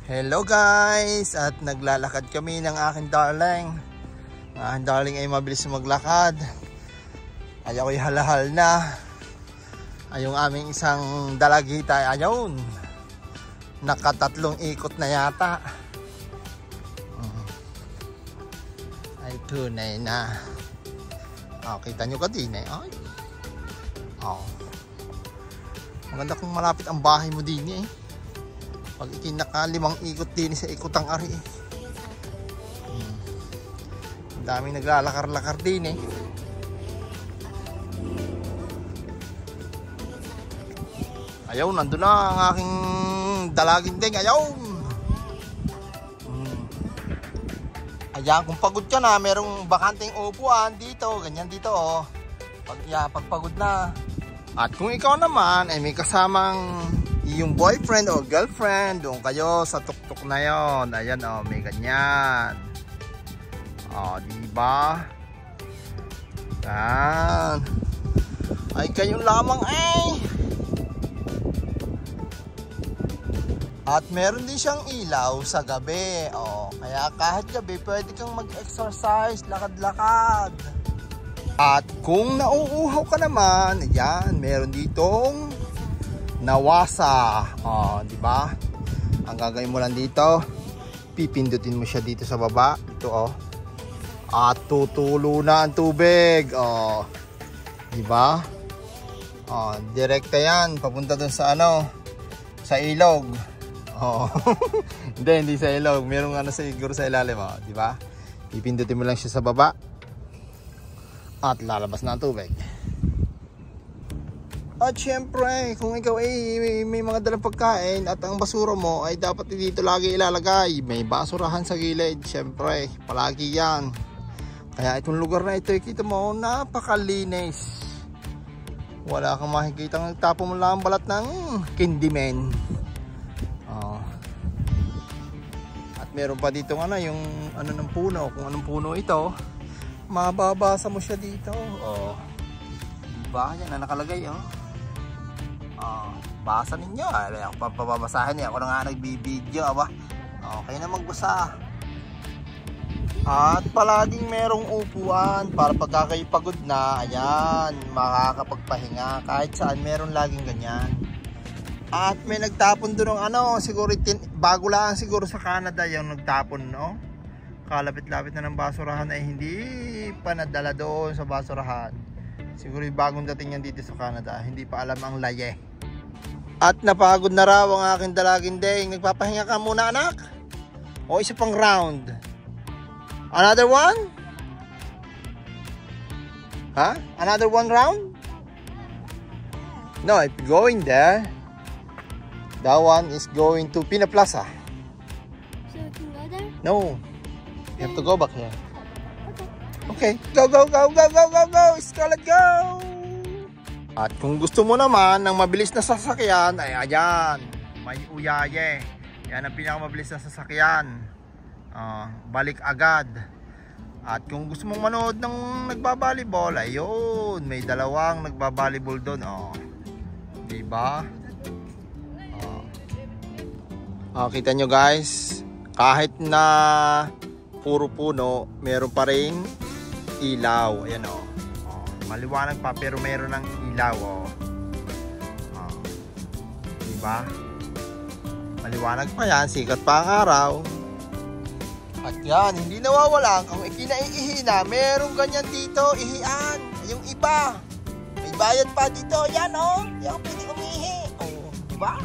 Hello guys! At naglalakad kami ng aking darling. Ang aking darling ay mabilis maglakad. Ay ako'y halahal na. Ay yung aming isang dalagita ay ayun. Nakatatlong ikot na yata. Ay tunay na. Oh, kita nyo ka din eh. Ay. Oh. Maganda kung malapit ang bahay mo din eh. Pag ikinaka-5 ikot din sa ikotang ari eh. Ang daming naglalakar-lakar din eh. Ayaw, nandun na ang aking dalagin din. Ayaw. Ayan, kung pagod ka na, merong bakanting upuan dito. Ganyan dito oh. Pag pagod na. At kung ikaw naman ay may kasamang yung boyfriend o girlfriend, doon kayo sa tuktok na yon. Ayan o, may ganyan. O, diba? Yan. Ay, kayo lamang ay. At meron din siyang ilaw sa gabi. O, kaya kahit gabi, pwede kang mag-exercise, lakad-lakad. At kung nauuhaw ka naman, ayan, meron ditong nawasa. Oh, di ba? Ang gagawin mo lang dito, pipindutin mo siya dito sa baba. Ito oh. At tutulo na ang tubig. Oh. Di ba? Oh, direkta 'yan papunta dun sa ano, sa ilog. Oh. hindi sa ilog. Merong ano siguro sa ilalim, oh, di ba? Pipindutin mo lang siya sa baba. At lalabas na ang tubig. At syempre, kung ikaw ay may mga dalang pagkain at ang basura mo ay dapat dito lagi ilalagay. May basurahan sa gilid, syempre, palagi yan. Kaya itong lugar na ito, kita mo, napakalinis. Wala kang makikita ng tapo mo lang balat ng Candyman. Oh. At meron pa dito ano, yung ano ng puno, kung anong puno ito, mababasa mo siya dito. Oh. Diba? Yan na nakalagay oh. Basa ninyo. Ako papabasahin niya. Ako na nga nagbibideo. Aba. Okay na magbasa. At palaging merong upuan para pagka kayo pagod na, ayan, makakapagpahinga. Kahit saan meron laging ganyan. At may nagtapon doon ng ano, siguro bago lang siguro sa Canada yung nagtapon, no? Kalapit-lapit na ng basurahan ay hindi pa nadala doon sa basurahan. Siguro yung bagong dating yan dito sa Canada. Hindi pa alam ang laye. At napagod na raw ang aking dalagin ding. Nagpapahinga ka muna anak? O isa pang round? Another one? Huh? Another one round? No, if going there, that one is going to Pina Plaza. So we can go there? No. You have to go back here. Okay, go, go, go, go, go, go, go, Scarlett, go! At kung gusto mo naman ng mabilis na sasakyan, ay ayan, may Uyaye. Yan ang pinakamabilis na sasakyan. Balik agad. At kung gusto mong manood ng nagbabalibol, ayun, may dalawang nagbabalibol doon. Diba? Kita nyo guys, kahit na puro puno, meron pa rin ilaw. Ayan o. Maliwanag pa pero meron ng ilaw o. Diba? Maliwanag pa yan. Sikat pa ang araw. At yan, hindi nawawala. Kung ikinaiihi na, meron ganyan dito. Ihian. Yung iba. May bayad pa dito. Yan o. Yan pwede umihi. O. Diba?